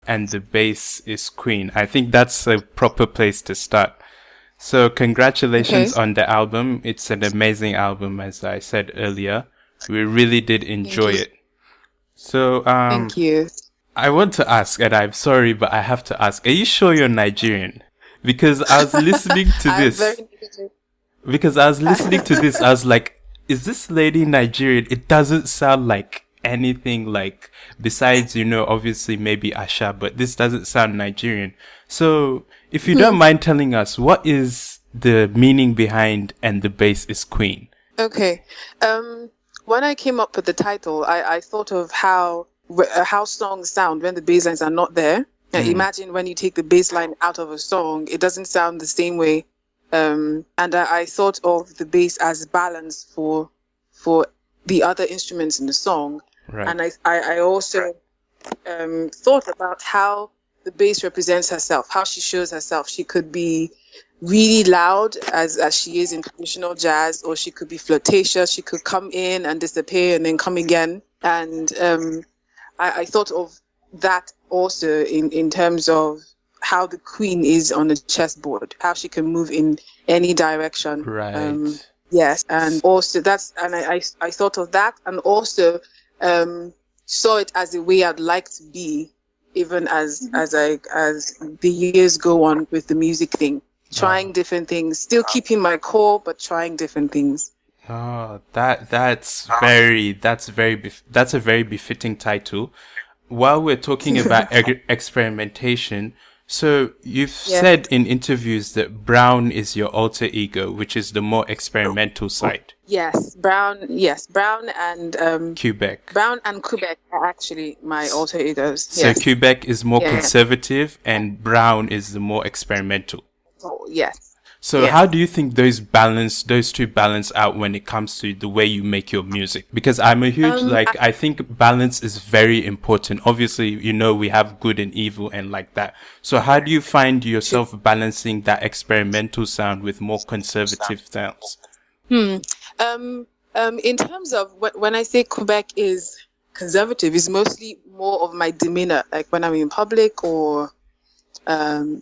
and the bass is queen. I think that's a proper place to start. So congratulations Okay. on the album. It's an amazing album, as I said earlier. We really did Thank enjoy you. it. So Thank you. I want to ask, and I'm sorry, but I have to ask, are you sure you're Nigerian? Because I was listening to I'm this. very Because I was listening to this, I was like, is this lady Nigerian? It doesn't sound like anything like, besides, obviously maybe Asha, but this doesn't sound Nigerian. So, if you don't mind telling us, what is the meaning behind "and the bass is queen"? Okay. When I came up with the title, I thought of how songs sound when the bass lines are not there. Now, imagine when you take the bass line out of a song, it doesn't sound the same way. And I thought of the bass as balance for the other instruments in the song. Right. And I also thought about how the bass represents herself, how she shows herself. She could be really loud as she is in traditional jazz, or she could be flirtatious. She could come in and disappear and then come again. And I thought of that also in terms of how the queen is on the chessboard, how she can move in any direction. Right. Yes, and also I thought of that, and also saw it as a way I'd like to be, even as the years go on with the music thing, trying different things, still keeping my core, but trying different things. Oh, that's a very befitting title. While we're talking about experimentation, so you've said in interviews that Brown is your alter ego, which is the more experimental side. Yes, Brown and Quebec. Brown and Quebec are actually my alter egos. So Yes. Quebec is more conservative and Brown is the more experimental. Oh, yes. So how do you think those two balance out when it comes to the way you make your music? Because I'm a huge, I think balance is very important. Obviously, we have good and evil and like that. So how do you find yourself balancing that experimental sound with more conservative sounds? In terms of when I say Quebec is conservative, it's mostly more of my demeanor, like when I'm in public or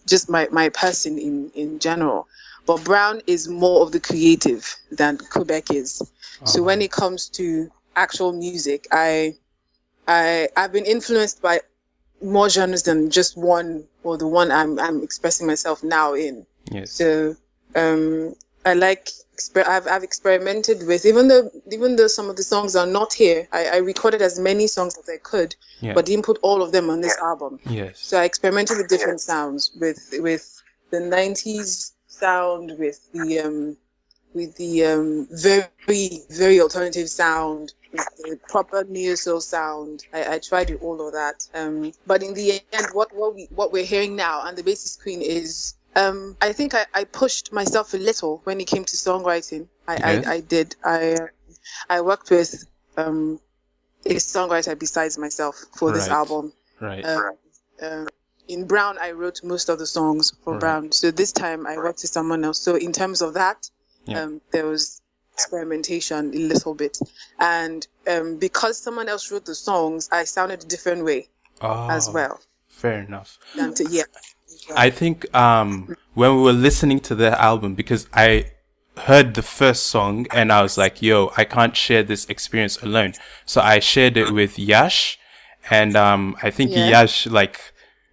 just my person in general. But Brown is more of the creative than Quebec is. So when it comes to actual music, I've been influenced by more genres than just one, or the one I'm expressing myself now in. Yes. So I like I've experimented with, even though some of the songs are not here, I recorded as many songs as I could, but didn't put all of them on this album. Yes. So I experimented with different sounds, with the 90s sound, with the very, very alternative sound, with the proper neo-soul sound. I tried all of that. But in the end, what we're hearing now, and the Bass is Queen, is I think I pushed myself a little when it came to songwriting. I did. I worked with a songwriter besides myself for this album. Right. In Brown, I wrote most of the songs for Brown. So this time I worked with someone else. So in terms of that, there was experimentation a little bit. And because someone else wrote the songs, I sounded a different way as well. Fair enough. I think when we were listening to the album, because I heard the first song and I was like, yo, I can't share this experience alone. So I shared it with Yash, and I think Yash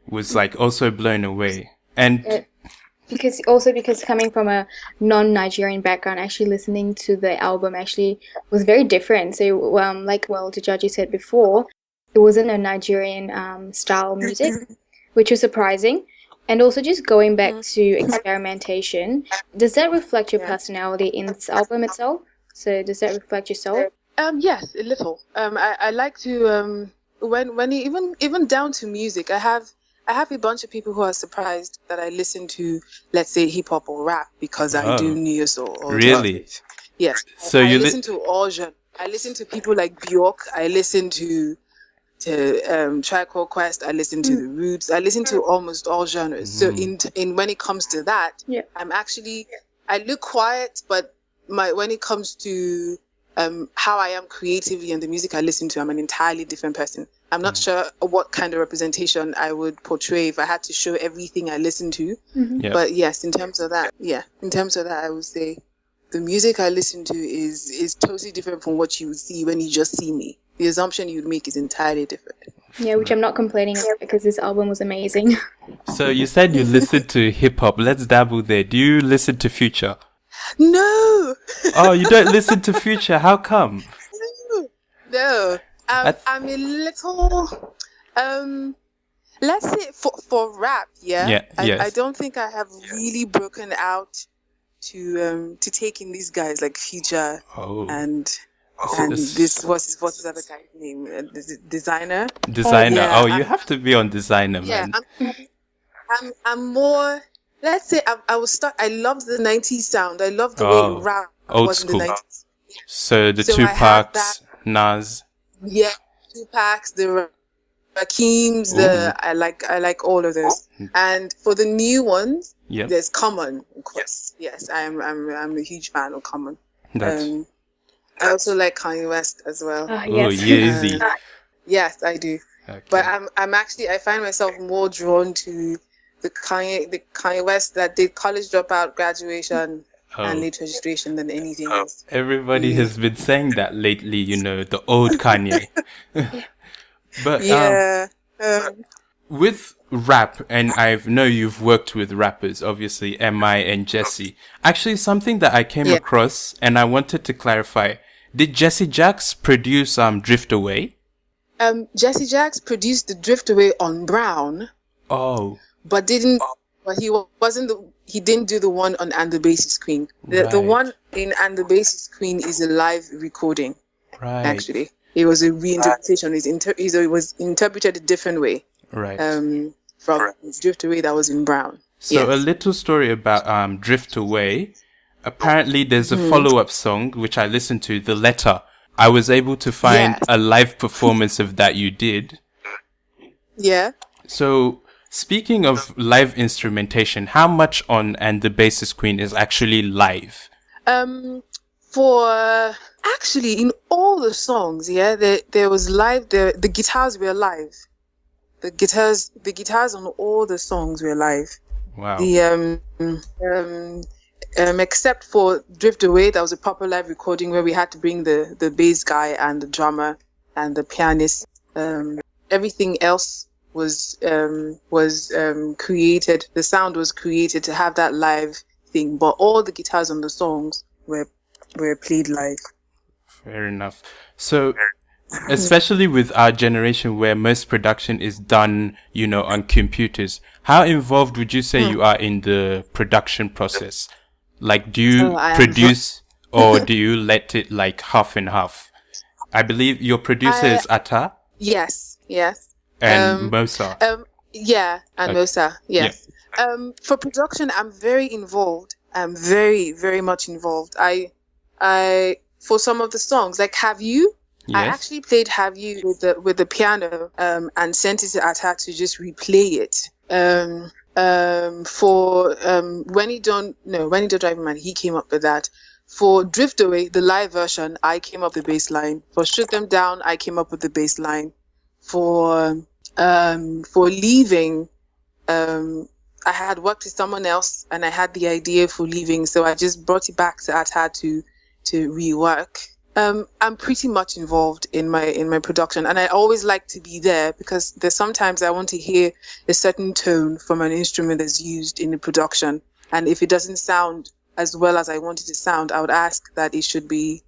was also blown away. And because coming from a non-Nigerian background, actually listening to the album actually was very different. So the judge said before, it wasn't a Nigerian style music, which was surprising. And also just going back to experimentation, does that reflect your personality in this album itself? So does that reflect yourself? Yes, a little. I like to when even down to music, I have a bunch of people who are surprised that I listen to, let's say, hip hop or rap, because I do neo-soul. Really? Yes. So I listen to all genres. I listen to people like Bjork. I listen to Tribe Called Quest. I listen to the Roots. I listen to almost all genres. So in when it comes to that, I'm actually, I look quiet, but when it comes to how I am creatively and the music I listen to, I'm an entirely different person. I'm not sure what kind of representation I would portray if I had to show everything I listen to. Mm-hmm. But yes, in terms of that, I would say the music I listen to is totally different from what you would see when you just see me. The assumption you'd make is entirely different. Yeah, which I'm not complaining about because this album was amazing. So you said you listen to hip hop. Let's dabble there. Do you listen to Future? No. Oh, you don't listen to Future? How come? No. I'm a little, let's say for rap, I don't think I have really broken out to take in these guys like Future and this what's his other guy's name? Designer. You have to be on Designer, man. I'm more. Let's say I was stuck. I loved the 90s sound. I loved the way rap old was school. in the 90s. So the Tupacs, Nas. Yeah, Tupacs, the Rakims, I like all of those. And for the new ones, there's Common, of course. Yes, I'm a huge fan of Common. I also like Kanye West as well. Easy. Yes, I do. Okay. But I find myself more drawn to the Kanye West that did college dropout, graduation, and late registration than anything else. Everybody has been saying that lately, the old Kanye. But with rap, and I know you've worked with rappers, obviously, MI and Jesse. Actually, something that I came across, and I wanted to clarify. Did Jesse Jacks produce Drift Away? Jesse Jacks produced the Drift Away on Brown. Oh. But he didn't do the one on And the Bass is Queen. The one in And the Bass is Queen is a live recording. Right. Actually, it was a reinterpretation. It was interpreted a different way. Right. From Drift Away that was in Brown. So a little story about Drift Away. Apparently, there's a follow-up song which I listened to, The Letter. I was able to find a live performance of that you did. Yeah. So, speaking of live instrumentation, how much on And the Bass is Queen is actually live? Actually, in all the songs, there was live. The guitars were live. The guitars on all the songs were live. Wow. Except for Drift Away, that was a proper live recording where we had to bring the bass guy and the drummer and the pianist. Everything else was created. The sound was created to have that live thing, but all the guitars on the songs were played live. Fair enough. So, especially with our generation where most production is done, on computers, how involved would you say you are in the production process? Like, do you produce or do you let it like half and half? I believe your producer is Atta. Yes. And Mosa. And Mosa. Yes. Yeah. For production, I'm very involved. I'm very, very much involved. I for some of the songs, like Have You, I actually played Have You with the piano and sent it to Atta to just replay it. For When You Don't Drive Me Mad, he came up with that. For Drift Away, the live version, I came up with the bass line. For Shoot Them Down, I came up with the bass line. For Leaving, I had worked with someone else and I had the idea for Leaving, so I just brought it back to Atta to rework. I'm pretty much involved in my production, and I always like to be there because there's sometimes I want to hear a certain tone from an instrument that's used in the production, and if it doesn't sound as well as I want it to sound, I would ask that it should be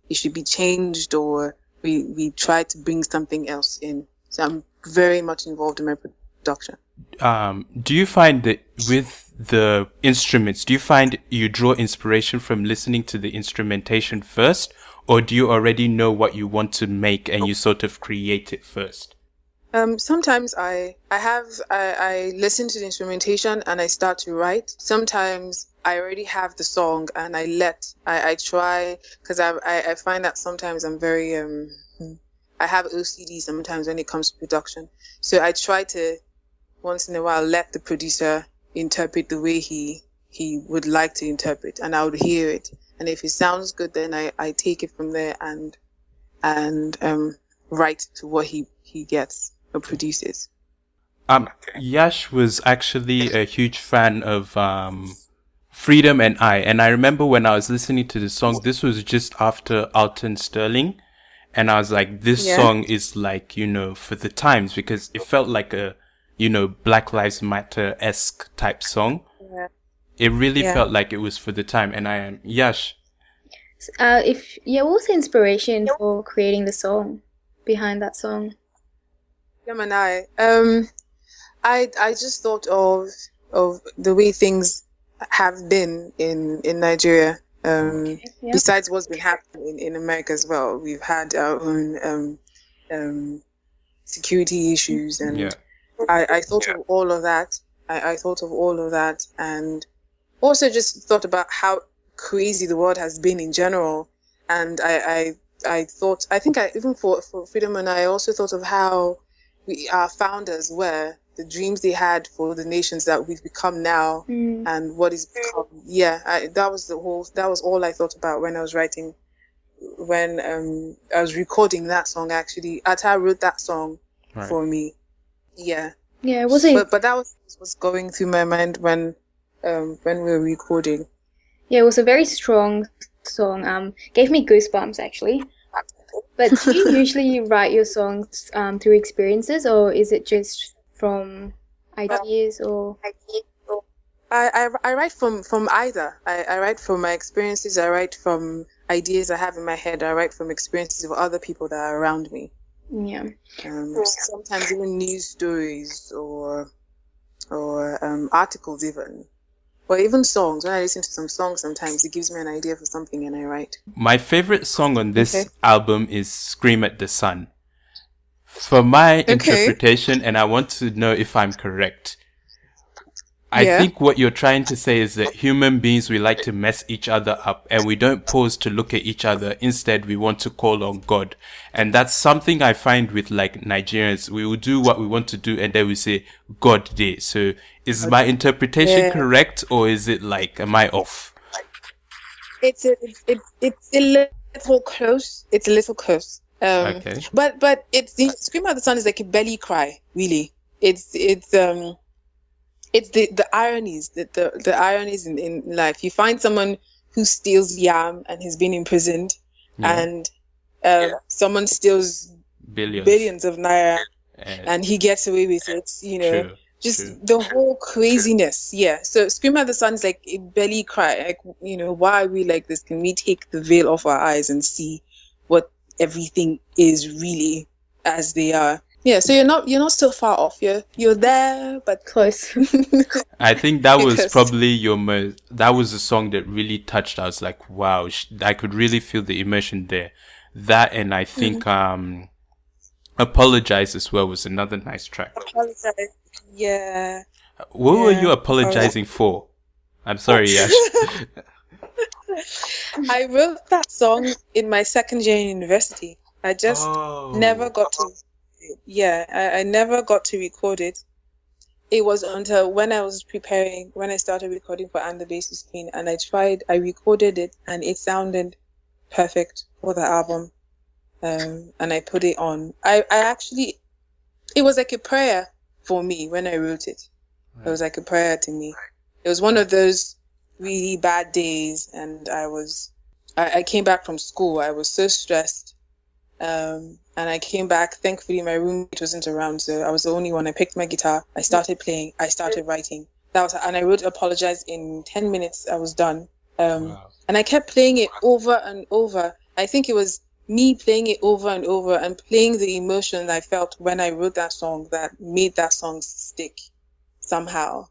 changed, or we try to bring something else in. So I'm very much involved in my production. Do you find that with the instruments, do you find you draw inspiration from listening to the instrumentation first? Or do you already know what you want to make and you sort of create it first? Sometimes I listen to the instrumentation and I start to write. Sometimes I already have the song and I try, because I find that sometimes I'm very, I have OCD sometimes when it comes to production. So I try to, once in a while, let the producer interpret the way he would like to interpret, and I would hear it. and if it sounds good, then I take it from there and write to what he gets or produces. Yash was actually a huge fan of Freedom and I remember when I was listening to the song, this was just after Alton Sterling, and I was like, this song is like, you know, for the times, because it felt like a, you know, Black Lives Matter-esque type song. Yeah. It really felt like it was for the time. And I am Yash. What was the inspiration for creating the song, behind that song? Freedom and I just thought of the way things have been in Nigeria. Besides what's been happening in America as well, we've had our own security issues, and I thought of all of that. I thought of all of that, and also just thought about how crazy the world has been in general. And I think even for Freedom and I also thought of how our founders were, the dreams they had for the nations that we've become now, and what is become. That was all I thought about when I was writing, when I was recording that song. Actually, Atta wrote that song for me. It was but that was going through my mind when we were recording. It was a very strong song. Gave me goosebumps actually. But do you usually write your songs through experiences, or is it just from ideas? Or I write from either. I write from my experiences. I write from ideas I have in my head. I write from experiences of other people that are around me. Sometimes even news stories or articles even. Or even songs. When I listen to some songs, sometimes it gives me an idea for something and I write. My favorite song on this album is Scream at the Sun. For my interpretation, and I want to know if I'm correct, I think what you're trying to say is that human beings, we like to mess each other up and we don't pause to look at each other. Instead, we want to call on God. And that's something I find with like Nigerians. We will do what we want to do and then we say, God did. So is my interpretation correct, or is it like, am I off? It's a little close. It's a little close. But it's the Scream at the Sun is like a belly cry, really. It's the ironies, the ironies in life. You find someone who steals yam and has been imprisoned, and someone steals billions of naira, and he gets away with it. You know, the whole craziness. So Scream at the Sun is like a belly cry. Like, you know, why are we like this? Can we take the veil off our eyes and see what everything is really as they are? So you're not so far off. You're there, but close. I think that was probably that was a song that really touched us. Like, wow, I could really feel the emotion there. That, and I think Apologize as well was another nice track. Apologize. What were you apologizing for? I'm sorry, Yash. I wrote that song in my second year in university. I just never got to. I never got to record it. It was until when I started recording for And the Bass is Clean, and I recorded it, and it sounded perfect for the album. And I put it on. I actually, it was like a prayer for me when I wrote it. It was like a prayer to me. It was one of those really bad days, and I came back from school. I was so stressed. And I came back. Thankfully, my roommate wasn't around, so I was the only one. I picked my guitar. I started playing. I started writing. And I wrote Apologize in 10 minutes. I was done. And I kept playing it over and over. I think it was me playing it over and over and playing the emotion I felt when I wrote that song that made that song stick somehow.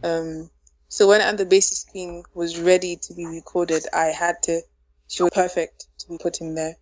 So when And the Bass is Clean was ready to be recorded, I had to show it perfect to be put in there.